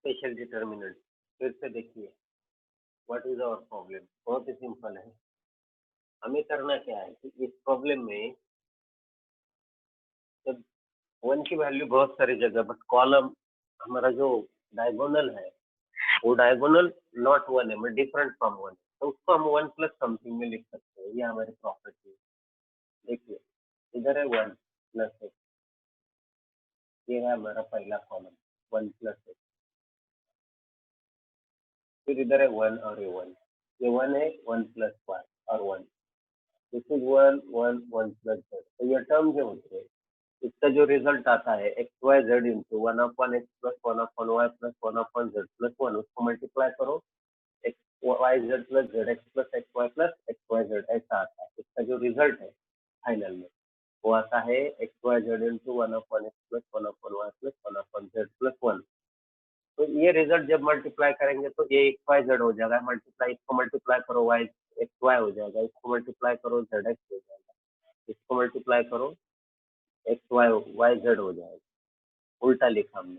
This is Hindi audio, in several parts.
Special determinant. फिर से देखिए, व्हाट इज आवर प्रॉब्लम। बहुत ही सिंपल है। हमें करना क्या है कि इस प्रॉब्लम में जब वन की वैल्यू बहुत सारी जगह, बट कॉलम हमारा जो डायगोनल है वो डायगोनल नॉट वन है, बट डिफरेंट फ्रॉम वन, तो उसको हम वन प्लस समथिंग में लिख सकते हैं। ये हमारी प्रॉपर्टी है। देखिए, इधर है वन प्लस एक्स, ये है हमारा पहला कॉलम, वन प्लस एक्स। फिर इधर है वन और ये वन है, वन प्लस वाई और one. This is one one one plus Z. तो ये टर्म जो होते हैं, इसका जो रिजल्ट आता है x y z into one upon x plus one upon y plus one upon z plus one, उसको मल्टीप्लाई करो, x y z plus z x plus x y plus x y z, ऐसा आता है। इसका जो रिजल्ट है फाइनल में वो आता है x y z into one upon x plus one upon y plus one upon z plus one. तो ये रिजल्ट जब मल्टीप्लाई करेंगे तो ये एक्स वाई जेड हो जाएगा, मल्टीप्लाई, इसको मल्टीप्लाई करो वाई एक्स वाई हो जाएगा, इसको मल्टीप्लाई करो जेड एक्स हो जाएगा, इसको मल्टीप्लाई करो एक्स वाई वाई जेड हो जाएगा। उल्टा लिखा हमने।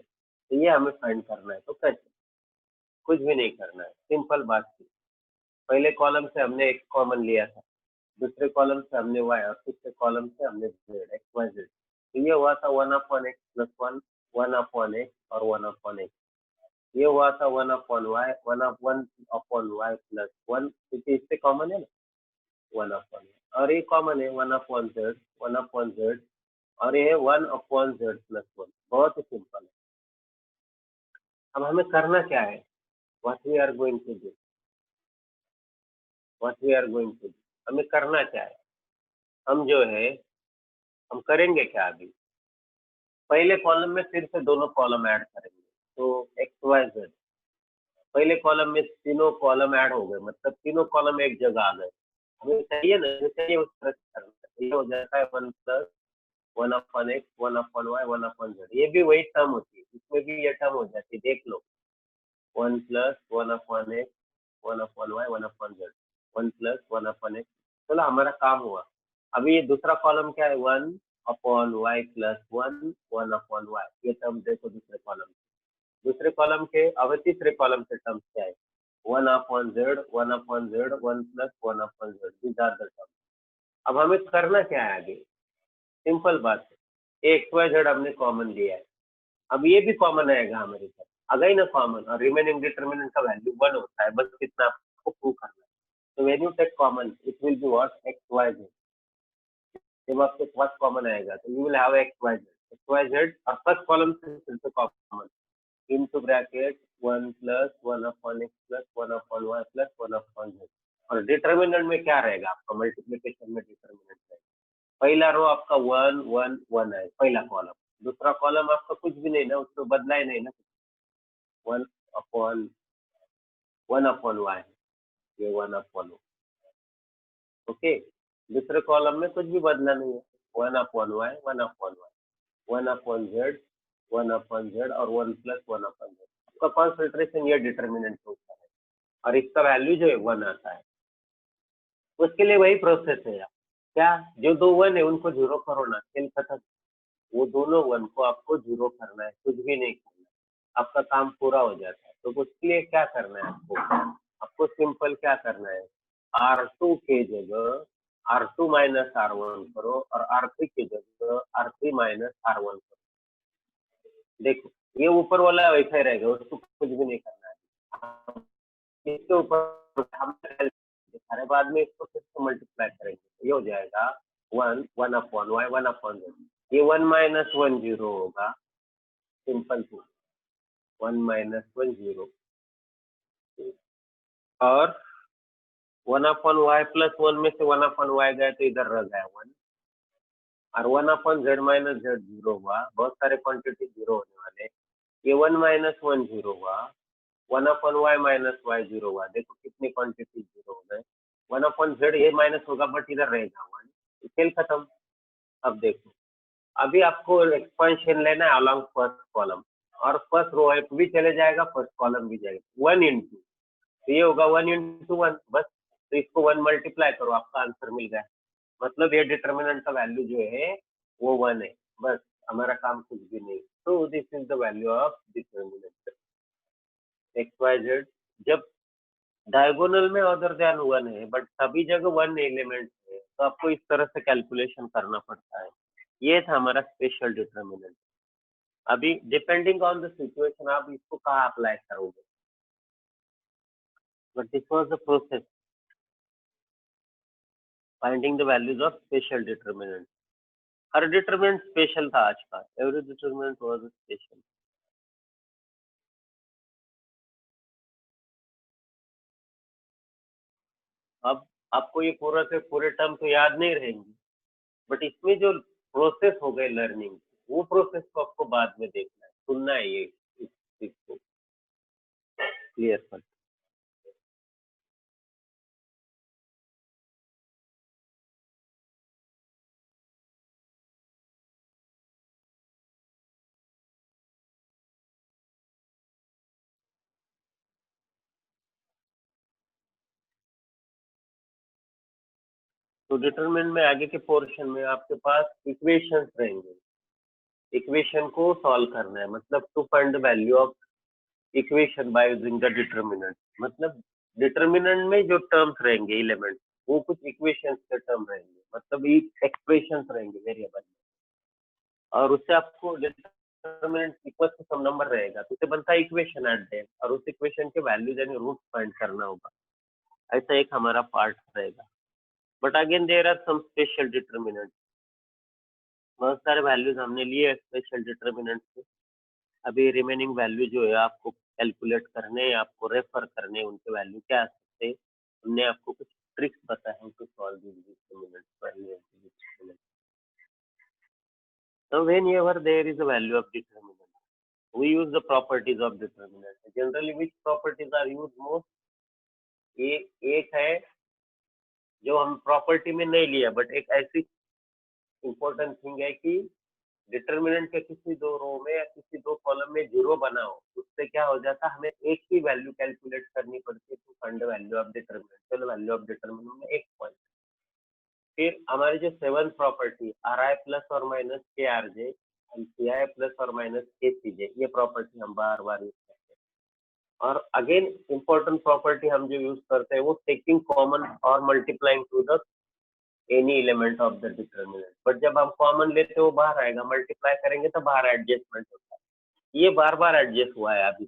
तो ये हमें फाइंड करना है। तो कैसे? कुछ भी नहीं करना है, सिंपल बात थी। पहले कॉलम से हमने एक्स कॉमन लिया था, दूसरे कॉलम से हमने वाई और तीसरे कॉलम से हमने जेड, एक्स वाई जेड। तो ये हुआ था one upon x plus one, one upon x और वन अपॉन एक्स। ये हुआ था one upon y, one upon y plus one, क्योंकि इससे कॉमन है ना, वन अपॉन, और ये कॉमन है one upon z, one upon z, और ये है one upon z plus one. बहुत ही सिंपल है। अब हमें करना क्या है? What we are going to do, what we are going to do, हमें करना क्या है? हम जो है, हम करेंगे क्या अभी? पहले कॉलम में फिर से दोनों कॉलम ऐड करेंगे। तो एक्स वाई जेड, पहले कॉलम में तीनों कॉलम ऐड हो गए, मतलब तीनों कॉलम एक जगह आ गए। हमें चाहिए ना, जो चाहिए उस तरह से करना है। ये हो जाता है one plus one upon x, one upon y, one upon z. ये भी वही टर्म होती है, इसमें भी ये टर्म हो जाती है, देख लो। One plus one upon x, one upon y, one upon z, one plus one upon x. चलो, हमारा काम हुआ। अभी ये दूसरा कॉलम क्या है? One upon y plus one, one upon y. ये टर्म देखो दूसरे कॉलम, दूसरे कॉलम के। अब तीसरे कॉलम के टर्म्स क्या है? One upon z, one upon z, one plus one upon z, these are the term. अब हमें करना क्या है आगे? सिंपल बात है, एक्स वाई जेड हमने कॉमन लिया है। अब ये भी कॉमन आएगा हमारे साथ, आ गई ना कॉमन, और रिमेनिंग डिटर्मिनेंट का वैल्यू वन होता है, बस कितना आपको प्रूव करना है। तो when you take common it will be what? X y z. जब आपके पास कॉमन आएगा तो you will have x y z, और फर्स्ट कॉलम से फिर से common into bracket one plus one upon x plus one upon y plus one upon z. और डिटर्मिनेंट में क्या रहेगा आपका? मल्टीप्लिकेशन में डिटर्मिनेंट रहेगा। पहला रो आपका वन वन वन है, पहला कॉलम। दूसरा कॉलम आपका कुछ भी नहीं ना, उसको बदला ही नहीं ना, वन अपॉन वाई, ये वन अपॉन, ओके। दूसरे कॉलम में कुछ भी बदला नहीं है, one upon y, one upon y, one upon z, one upon z और one plus one upon z. आपका कॉन्सेंट्रेशन ये डिटर्मिनेंट होता है, और इसका वैल्यू जो है वन आता है। उसके लिए वही प्रोसेस है यार। क्या? जो दो वन है उनको जीरो करो ना, खेल खत्म। वो दोनों वन को आपको जीरो करना है, कुछ भी नहीं करना है, आपका काम पूरा हो जाता है। तो उसके लिए क्या करना है आपको? आपको सिंपल क्या करना है, आर टू के जगह R two minus R one करो, और आर थ्री की जगह R three minus R one करो। देखो, ये ऊपर वाला वैसा ही रहेगा, उसको कुछ भी नहीं करना है। इसके ऊपर हम सारे बाद में इसको फिर से मल्टीप्लाई करेंगे, तो ये हो जाएगा one, one upon y, one upon z. ये वन माइनस वन जीरो होगा, simple two, one minus one zero, और one upon y plus one में से वन अपॉन वाई गए तो इधर रह गया वन, और one upon z minus z zero हुआ, बहुत सारे क्वांटिटी जीरो होने वाले। ये वन माइनस वन जीरो हुआ, one upon y minus y zero हुआ, देखो कितनी क्वांटिटी जीरो हो गए। वन अपॉन जेड ये माइनस होगा, बट इधर रहेगा वन, खेल खत्म। अब देखो, अभी आपको एक्सपेंशन लेना है अलॉन्ग फर्स्ट कॉलम, और फर्स्ट रो भी चले जाएगा, फर्स्ट कॉलम भी जाएगा, वन इंटू, तो ये होगा वन इंटू वन, बस। तो इसको वन मल्टीप्लाई करो, आपका आंसर मिल गया। मतलब ये डिटर्मिनेंट का वैल्यू जो है वो वन है, बस। हमारा काम कुछ भी नहीं। तो this is the value of determinant. X y z, जब डायगोनल में अदर देन वन है बट सभी जगह वन एलिमेंट है, तो आपको इस तरह से कैलकुलेशन करना पड़ता है। ये था हमारा स्पेशल डिटर्मिनेंट। अभी डिपेंडिंग ऑन द सिचुएशन आप इसको कहाँ अप्लाई करोगे, but this was the process finding the values of special determinant. Her determinant special था आज का, एवरी डिटर्मिनेंट वाज स्पेशल। अब आपको ये पूरा के पूरे टर्म तो याद नहीं रहेंगे, बट इसमें जो प्रोसेस हो गए लर्निंग, वो प्रोसेस को आपको बाद में देखना है, सुनना है ये इस चीज को क्लियर कर। तो डिटरमिनेंट में आगे के पोर्शन में आपके पास इक्वेशंस रहेंगे, इक्वेशन को सॉल्व करना है, मतलब to find the value of equation by using the determinant. मतलब डिटरमिनेंट में जो टर्म्स रहेंगे एलिमेंट, वो कुछ इक्वेशंस के टर्म रहेंगे, मतलब एक्सप्रेशंस रहेंगे वेरिएबल, और उससे आपको determinant equal to some number रहेगा, तो उसे बनता है इक्वेशन एट द एंड, और उस इक्वेशन के वैल्यूज यानी रूट फाइंड करना होगा। ऐसा एक हमारा पार्ट रहेगा। But again there are some special determinant, बहुत सारे वैल्यूज हमने लिए स्पेशल डिटरमिनेंट से। अभी रिमेनिंग वैल्यू जो है आपको कैलकुलेट करने, आपको रेफर करने, उनके वैल्यू क्या आ सकते हैं, हमने आपको कुछ ट्रिक्स बताए हैं to solve this determinant value. So whenever there is a value of determinant, we use the properties of determinant. Generally, which properties are used most? ये एक है जो हम प्रॉपर्टी में नहीं लिया, बट एक ऐसी इंपॉर्टेंट थिंग है कि डिटर्मिनेंट के किसी दो रो में या किसी दो कॉलम में जीरो बनाओ, उससे क्या हो जाता है, हमें एक ही वैल्यू कैलकुलेट करनी पड़ती है to find the value of determinant. चलो वैल्यू ऑफ डिटर्मिनेंट में एक पॉइंट। फिर हमारी जो seven property R I plus और माइनस के R J, C I plus और माइनस के सी जे, ये प्रॉपर्टी हम बार बार यूज करते हैं। और अगेन इंपॉर्टेंट प्रॉपर्टी हम जो यूज करते हैं वो टेकिंग कॉमन और multiplying to the any element of the determinant. But जब हम कॉमन लेते हैं वो बाहर आएगा, मल्टीप्लाई करेंगे तो बाहर एडजस्टमेंट होता है। ये बार बार एडजस्ट हुआ है। अभी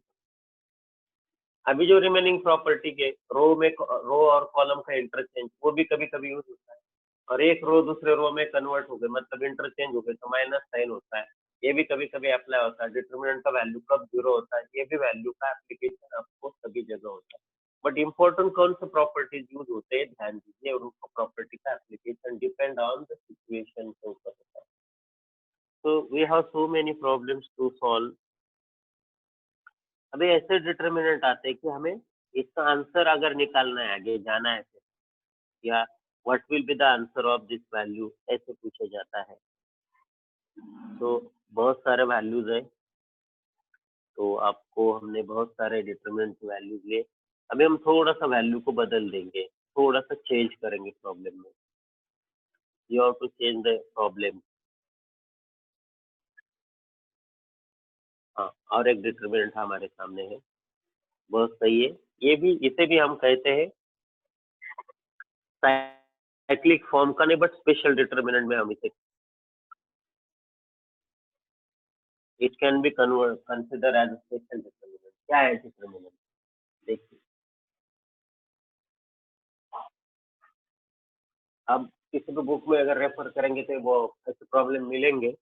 अभी जो रिमेनिंग प्रॉपर्टी के रो और कॉलम का इंटरचेंज, वो भी कभी कभी यूज होता है, और एक रो दूसरे रो में कन्वर्ट हो गए, मतलब इंटरचेंज हो गए, तो माइनस साइन होता है। ये भी कभी कभी अप्लाई होता है। डिटर्मिनेंट का वैल्यू कब जीरो होता है, ये भी वैल्यू का एप्लीकेशन आपको सभी जगह होता है। बट इम्पोर्टेंट कौन से प्रॉपर्टीज यूज होते हैं ध्यान दीजिए, और उनको प्रॉपर्टी का application depend on the situation के ऊपर होता है। तो we have so many problems to solve. अभी ऐसे डिटर्मिनेंट आते हैं कि हमें इसका आंसर अगर निकालना है, आगे जाना है, या what will be the answer of this value, ऐसे पूछा जाता है। तो बहुत सारे वैल्यूज है, तो आपको हमने बहुत सारे डिटरमिनेंट वैल्यूज लिए। अभी हम थोड़ा सा वैल्यू को बदल देंगे, थोड़ा सा चेंज करेंगे प्रॉब्लम में। You have to change the problem. हाँ, और एक डिटरमिनेंट हमारे सामने है, बहुत सही है। ये भी, इसे भी हम कहते हैं साइक्लिक फॉर्म का नहीं, बट स्पेशल डिटरमिनेंट में हम इसे, it can be convert consider as special determinant. क्या है डिटरमिनेंट, देखिए। अब किसी भी बुक में अगर रेफर करेंगे तो वो ऐसे प्रॉब्लम मिलेंगे,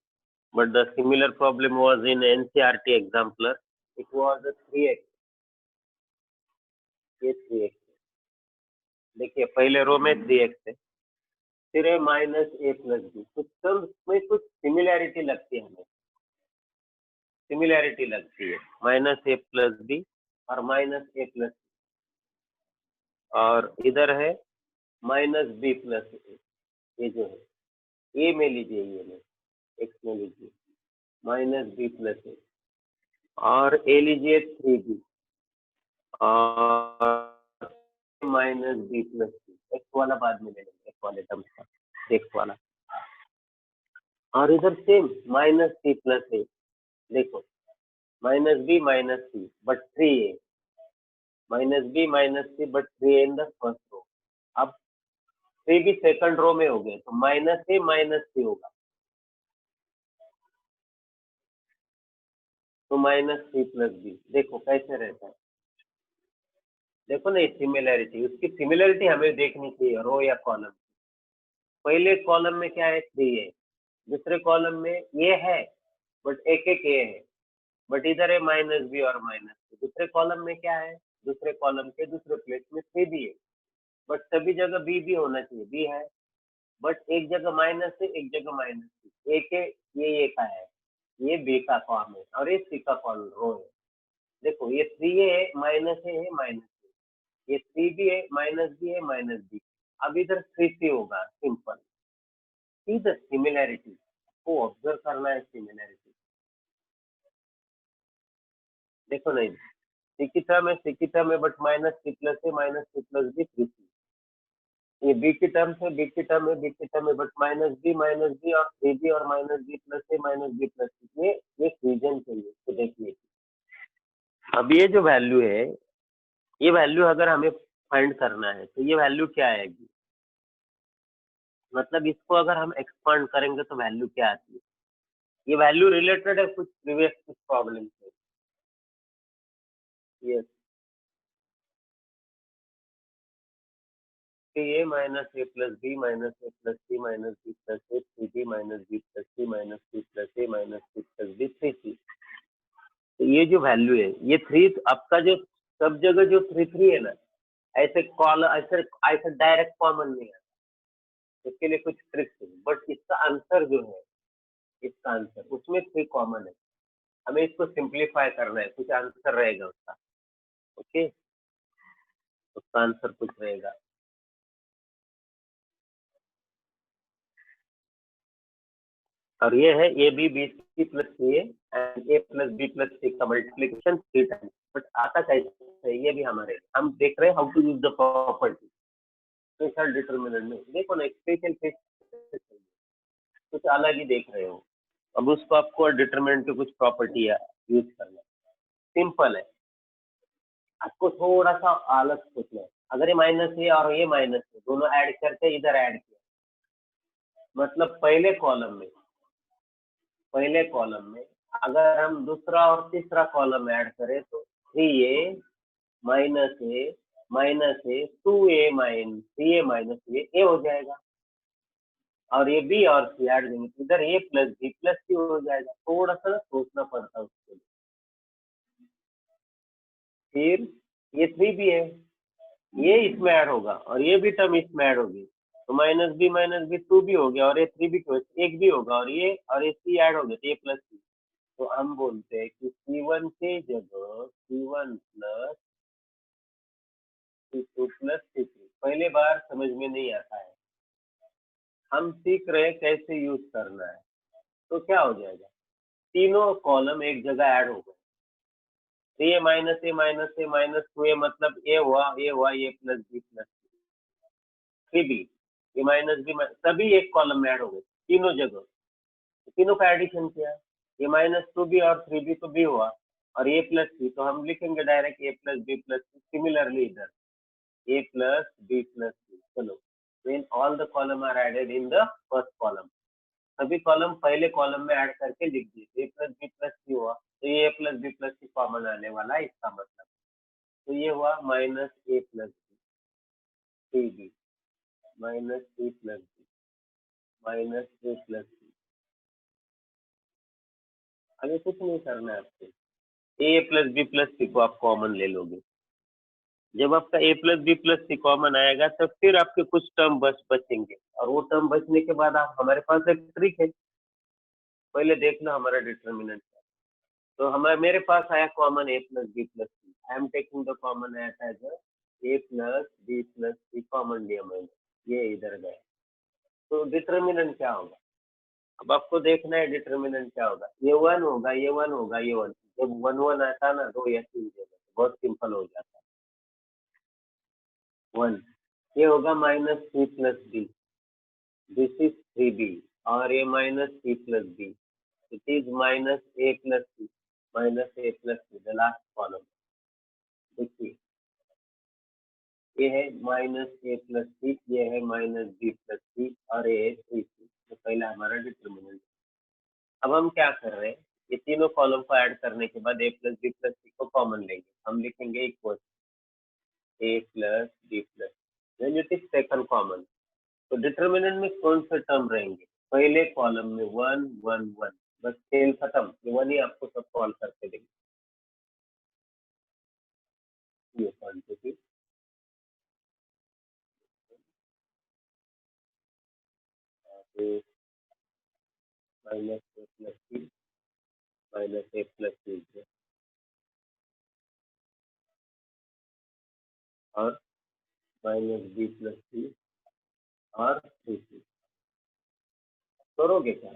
but the similar problem was in NCERT exemplar. It was a 3x, ये 3x। देखिए पहले रो में 3x है, फिर है माइनस ए प्लस बी। कुछ टर्म्स में कुछ सिमिलैरिटी लगती है, हमें सिमिलैरिटी लगती है, माइनस ए प्लस बी और माइनस ए प्लस, और इधर है माइनस बी प्लस ए। ये जो है ए में लीजिए, ये में एक्स में लीजिए माइनस बी प्लस ए, और ए लीजिए 3b, और माइनस बी प्लस सी। एक्स वाला बाद में ले लेंगे, एक्स वाले टर्म्स का, एक्स वाला। और इधर same minus c plus a, देखो minus b minus c, but 3a, -b but 3 in the first row. अब 3 भी सेकंड रो में हो गए तो -a होगा, तो -c+b। देखो कैसे रहता है, देखो ना ये सिमिलैरिटी, उसकी सिमिलैरिटी हमें देखनी चाहिए रो या कॉलम। पहले कॉलम में क्या है, 3 है, दूसरे कॉलम में ये है बट एक एक ए है, बट इधर है -b और -c। दूसरे कॉलम में क्या है, दूसरे कॉलम के दूसरे प्लेस में 3 भी है, बट सभी जगह बी भी होना चाहिए, बी है, बट एक जगह माइनस है एक जगह -c। एक है ये का है, ये बी का कॉलम है और ये सी का कॉलम रो है। देखो ये 3 है, -a है -c, ये 3 भी है, -b है -b। अब इधर 3c होगा सिंपल। सी द सिमिलैरिटी को ऑब्जर्व करना है, सिमिलैरिटी देखो नहीं, सी की टर्म है बट -c+a -c+b 3c। ये बी की टर्म है, बी की टर्म है, बी की टर्म है बट -b और 3b और -b+a -b+c। ये रीजन चाहिए तो देखिए, अब ये जो वैल्यू है, ये वैल्यू अगर हमें फाइंड करना है तो ये वैल्यू क्या आएगी, मतलब इसको अगर हम एक्सपांड करेंगे तो वैल्यू क्या आती है। ये वैल्यू रिलेटेड है कुछ प्रीवियस कुछ प्रॉब्लम से। Yes, a minus a plus b minus a plus c minus b plus a 3b minus b plus c minus c plus a minus c plus b 3c। तो ये जो वैल्यू है, ये थ्री आपका जो सब जगह जो 3 है ना, ऐसे कॉल ऐसे ऐसे डायरेक्ट कॉमन नहीं है, इसके लिए कुछ ट्रिक्स है, बट इसका आंसर जो है, इसका आंसर उसमें 3 कॉमन है। हमें इसको सिंप्लीफाई करना है, कुछ आंसर रहेगा उसका। ओके, उसका आंसर कुछ रहेगा। और ये है a b b C plus c and a plus B plus c का मल्टीप्लीकेशन 3 टाइम्स। बट आता कैसे है, ये भी हमारे हम देख रहे हैं how to use the property. Special determinant में देखो ना, एक स्पेशल केस कुछ अलग ही देख रहे हो। अब उसको आपको डिटर्मिनेंट की कुछ प्रॉपर्टी यूज करना है, सिंपल है। आपको थोड़ा सा अलग सोचना है, अगर ये माइनस है और ये माइनस है, दोनों ऐड करके इधर ऐड किया, मतलब पहले कॉलम में अगर हम दूसरा और तीसरा कॉलम ऐड करें तो 3a - a -2a - 3a - a हो जाएगा, और ये बी और सी ऐड देंगे तो इधर a प्लस बी प्लस सी हो जाएगा। थोड़ा सा सोचना पड़ता है उसके लिए। फिर ये 3 भी है, ये इसमें ऐड होगा और ये भी टर्म इसमें ऐड होगी, तो -b 2 भी हो गया, और ये 3 भी एक भी होगा, और ये सी ऐड हो गया तो ये प्लस सी। तो हम बोलते हैं कि C1 की जगह C1 plus C2 plus C3। पहले बार समझ में नहीं आता है, हम सीख रहे हैं कैसे यूज करना है। तो क्या हो जाएगा, तीनों कॉलम एक जगह ऐड हो गए, ए minus a minus a minus 2a, मतलब ए हुआ ए प्लस बी प्लस 3b, ये माइनस बी सभी एक कॉलम में ऐड हो गए तीनों जगह। तीनों का एडिशन किया, ये -2b और 3b तो b हुआ, और ए प्लस सी तो हम लिखेंगे डायरेक्ट ए प्लस बी प्लस सी। सिमिलरली इधर a plus b plus c। चलो, when all the column are added in the first column, सभी कॉलम पहले कॉलम में ऐड करके लिख दिए, a plus B plus c हुआ, तो ये a plus B plus c common आने वाला है, इसका मतलब तो ये हुआ -a plus b b minus c plus b minus a plus c. अभी कुछ नहीं करना है आपको, a plus B plus c को आप कॉमन ले लोगे। जब आपका a plus B plus c common आएगा तो फिर आपके कुछ टर्म बचेंगे, और वो टर्म बचने के बाद आप, हमारे पास एक ट्रिक है, पहले देख लो हमारा डिटर्मिनेंट। तो हमारे मेरे पास आया common a plus B plus c, I am taking the common as a plus B plus c common लिया मैंने, ये इधर गया। तो डिटर्मिनेंट क्या होगा, अब आपको देखना है डिटर्मिनेंट क्या होगा। ये वन होगा, ये वन होगा, ये वन। जब वन वन आता है ना, 2 या 3 जगह तो बहुत सिंपल हो जाता है। वन, ये होगा -c plus b, this is 3b, और ये -c plus b, it is -a plus c, -a plus c the last column. देखिए ये है माइनस ए प्लस सी, ये है माइनस बी प्लस सी और ये है 3c। तो पहला हमारा डिटर्मिनेंट। अब हम क्या कर रहे हैं, ये तीनों कॉलम को ऐड करने के बाद a plus B plus c को कॉमन लेंगे, हम लिखेंगे equal a plus B plus, then it is taken common. तो डिटर्मिनेंट में कौन से टर्म रहेंगे, पहले कॉलम में 1 1 1, बस खेल खत्म, ये 1 ही आपको सब सॉल्व करके देंगे। ये quantity minus a plus C minus a plus सी और माइनस बी प्लस सी और 3c। करोगे क्या,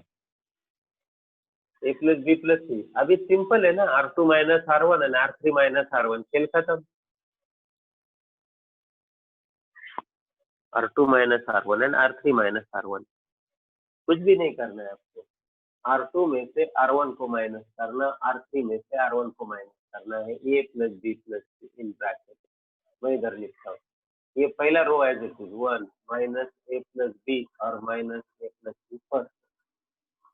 ए प्लस बी प्लस सी, अभी सिंपल है ना, R2 minus R1 and R3 minus R1, खेल खत्म। R2 minus R1 and R3 minus R1, कुछ भी नहीं करना है आपको। R2 में से R1 को माइनस करना, R3 में से R1 को माइनस करना है, a plus B plus c in bracket. मैं इधर लिखता हूँ, ये पहला row as it is 1 minus a plus b और minus a plus c first,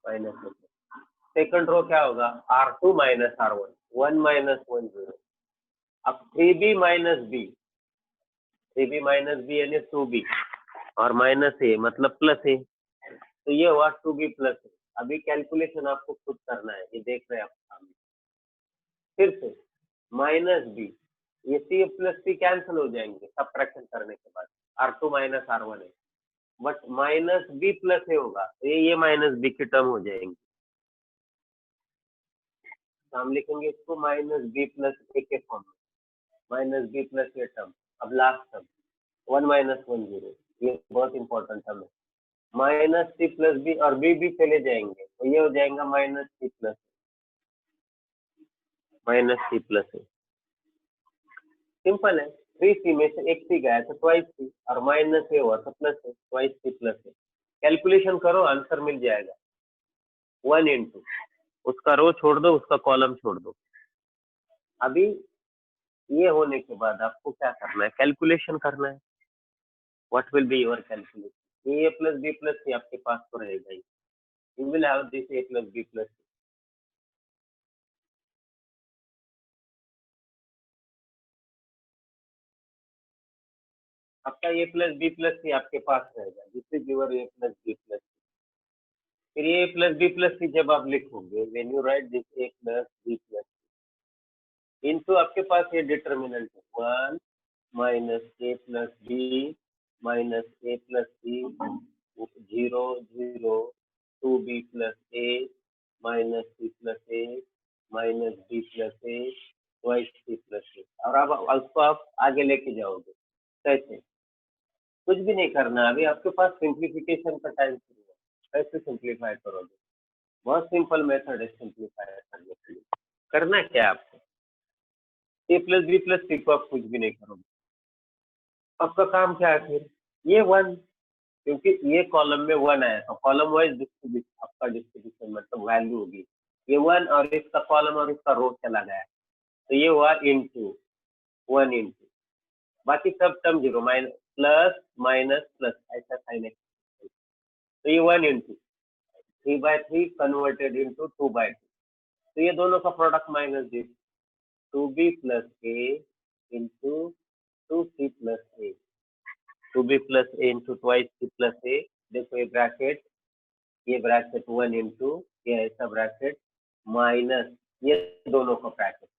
minus a plus. Second row क्या होगा, R2 माइनस R1, 1 माइनस 1 0। अब 3b minus B, 3b minus B यानी 2b और माइनस ए मतलब प्लस ए, तो ये हुआ 2b प्लस ए। अभी कैलकुलेशन आपको खुद करना है, ये देख रहे हैं आप सामने। फिर से माइनस बी, ये सी प्लस सी कैंसिल हो जाएंगे सब्ट्रैक्शन करने के बाद, R2 माइनस R1 है, बट माइनस बी प्लस ए होगा, तो ये माइनस बी की टर्म हो जाएंगी, तो हम लिखेंगे इसको माइनस बी प्लस ए के फॉर्म में, minus b plus a term. अब लास्ट टर्म 1 माइनस 1 0, ये बहुत इंपॉर्टेंट टर्म है, माइनस सी प्लस बी और बी भी चले जाएंगे, तो ये हो जाएगा minus c plus a. Simple है, 3c में से एक सी गया तो ट्वाइस सी और माइनस ए हुआ तो प्लस है, ट्वाइस सी प्लस है। कैलकुलेशन करो, आंसर मिल जाएगा 1 इंटू, उसका रो छोड़ दो, उसका कॉलम छोड़ दो। अभी ये होने के बाद आपको क्या करना है, कैलकुलेशन करना है। What will be your calculation, a plus B plus c आपके पास तो रहेगा ही, you will have this a plus B plus c. आपका a plus B plus c आपके पास रहेगा, this is your a plus B plus c. फिर a plus B plus c जब आप लिखोगे, when you write this a plus B plus into, आपके पास ये डिटर्मिनेंट है 1 minus a plus b minus a plus C 0 0 2b plus A minus c plus A minus b plus A twice c plus ए। और अब उसको आप आगे लेके जाओगे कैसे, कुछ भी नहीं करना, अभी आपके पास सिंप्लीफिकेशन का टाइम शुरू है। कैसे सिंप्लीफाई करोगे, बहुत सिंपल मेथड है सिंप्लीफाई करने के लिए। करना क्या है आपको, ए प्लस बी प्लस सी को आप कुछ भी नहीं करोगे, आपका काम क्या है फिर, ये 1, क्योंकि ये कॉलम में 1 आया तो कॉलम वाइज डिस्ट्रीब्यूशन, आपका डिस्ट्रीब्यूशन मतलब वैल्यू होगी, ये 1 और इसका कॉलम और इसका रो चला गया, तो ये हुआ इंटू 1 इंटू, बाकी सब term zero, minus plus minus plus ऐसा साइन है, तो ये 1 इंटू 3/3 कन्वर्टेड इंटू 2/2, तो ये दोनों का product minus this 2b plus a into 2c plus a, 2b plus a into twice c plus a. देखो ये ब्रैकेट 1 इंटू ये ऐसा ब्रैकेट माइनस ये दोनों का ब्रैकेट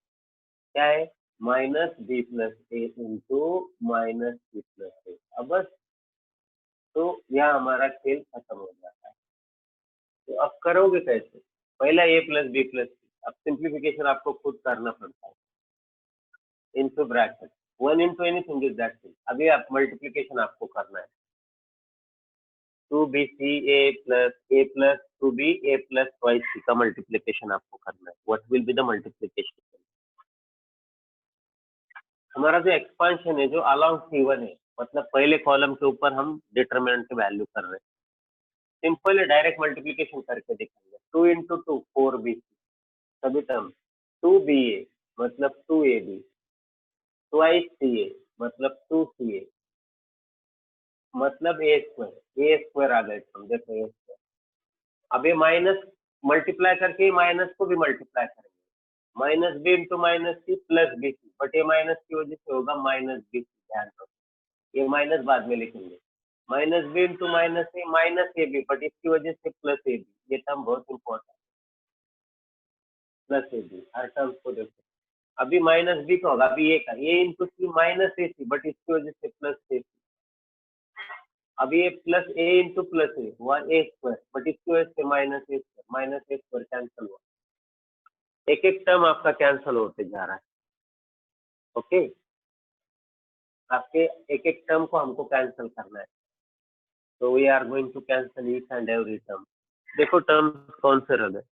क्या है, minus b plus a into minus c plus ए। अब बस, तो यहाँ हमारा खेल खत्म हो जाता है। तो अब करोगे कैसे, पहला ए प्लस बी प्लस सी, अब सिंप्लीफिकेशन आपको खुद करना पड़ता है, into bracket 1 into anything is that thing. अभी आप मल्टीप्लीकेशन आपको करना है, 2bc a plus 2b a plus twice c का मल्टीप्लीकेशन आपको करना है। What will be the multiplication, हमारा जो एक्सपांशन है जो अलाउंग C1 है, मतलब पहले कॉलम के ऊपर हम डिटरमिनेंट की वैल्यू कर रहे हैं, सिंपल है, डायरेक्ट मल्टीप्लीकेशन करके दिखाएंगे, 2 इंटू 2 4bc, सभी टर्म 2ba मतलब 2ab ट्वाइस ca मतलब 2CA मतलब ए स्क्वायर आ गए हम, देखो ए स्क्वायर। अब ये माइनस मल्टीप्लाई करके माइनस को भी मल्टीप्लाई करेंगे, minus b into minus c plus b c, but ये माइनस की वजह से होगा माइनस बी सी, ध्यान रखो ये माइनस बाद में लिखेंगे, minus b into minus a minus a b, but इसकी वजह से प्लस ए बी, ये टर्म बहुत इंपॉर्टेंट, प्लस ए बी हर टर्म को देखो। अभी माइनस बी का होगा, अभी ए का a into c minus a c, but इसकी वजह से प्लस ए सी। अभी ये plus a into plus a हुआ ए स्क्वायर, बट इसकी वजह से माइनस ए स्क्वायर कैंसिल हुआ, एक एक टर्म आपका कैंसिल होते जा रहा है। ओके, आपके एक एक टर्म को हमको कैंसिल करना है, तो we are going to cancel each and every term. देखो टर्म्स कौन से रह गए,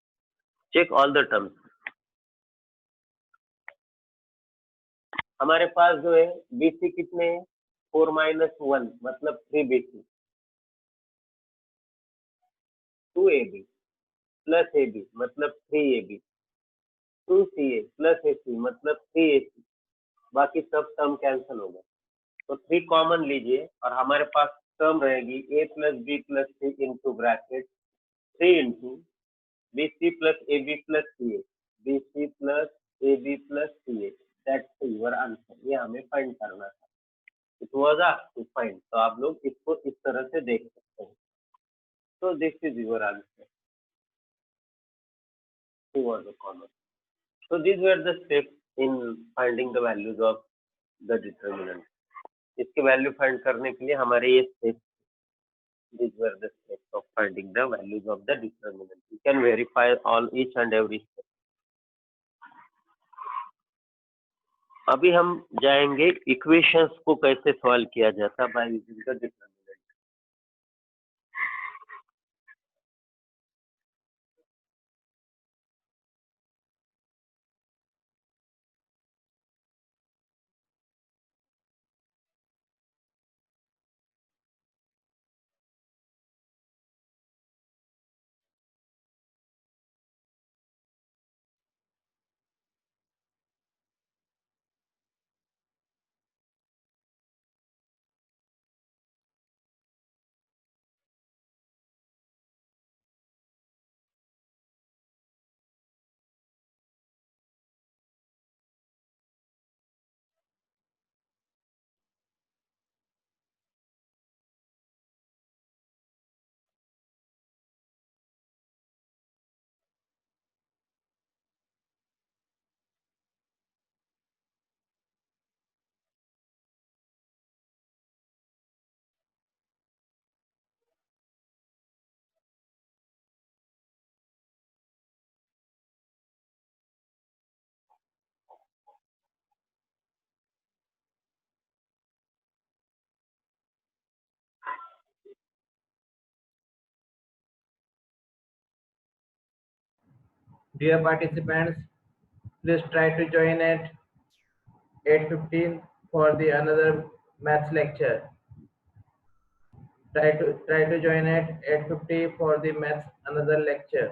चेक ऑल द टर्म्स। हमारे पास जो है बीसी कितने हैं, 4 माइनस 1 मतलब 3BC, 2AB प्लस AB मतलब 3AB, 2CA प्लस AC मतलब 3AC, बाकी सब टर्म कैंसिल हो गए। तो 3 कॉमन लीजिए और हमारे पास टर्म रहेगी a plus B plus C into bracket 3 into B C plus A B plus C A, B C plus A B plus C A, that's your answer. ये हमें फाइंड करना था, it was asked to find, तो आप लोग इसको इस तरह से देख सकते हैं। तो this is your answer, 2 was the common. So these were the steps in finding the values of the determinant. इसके वैल्यू फाइंड करने के लिए हमारे ये steps, these were the steps of finding the values of the determinant. You can verify all each and every step. अभी हम जाएंगे इक्वेशंस को कैसे सॉल्व किया जाता bye using the determinant. Dear participants, please try to join at 8:15 for the another maths lecture. Try to join at 8:50 for the maths another lecture.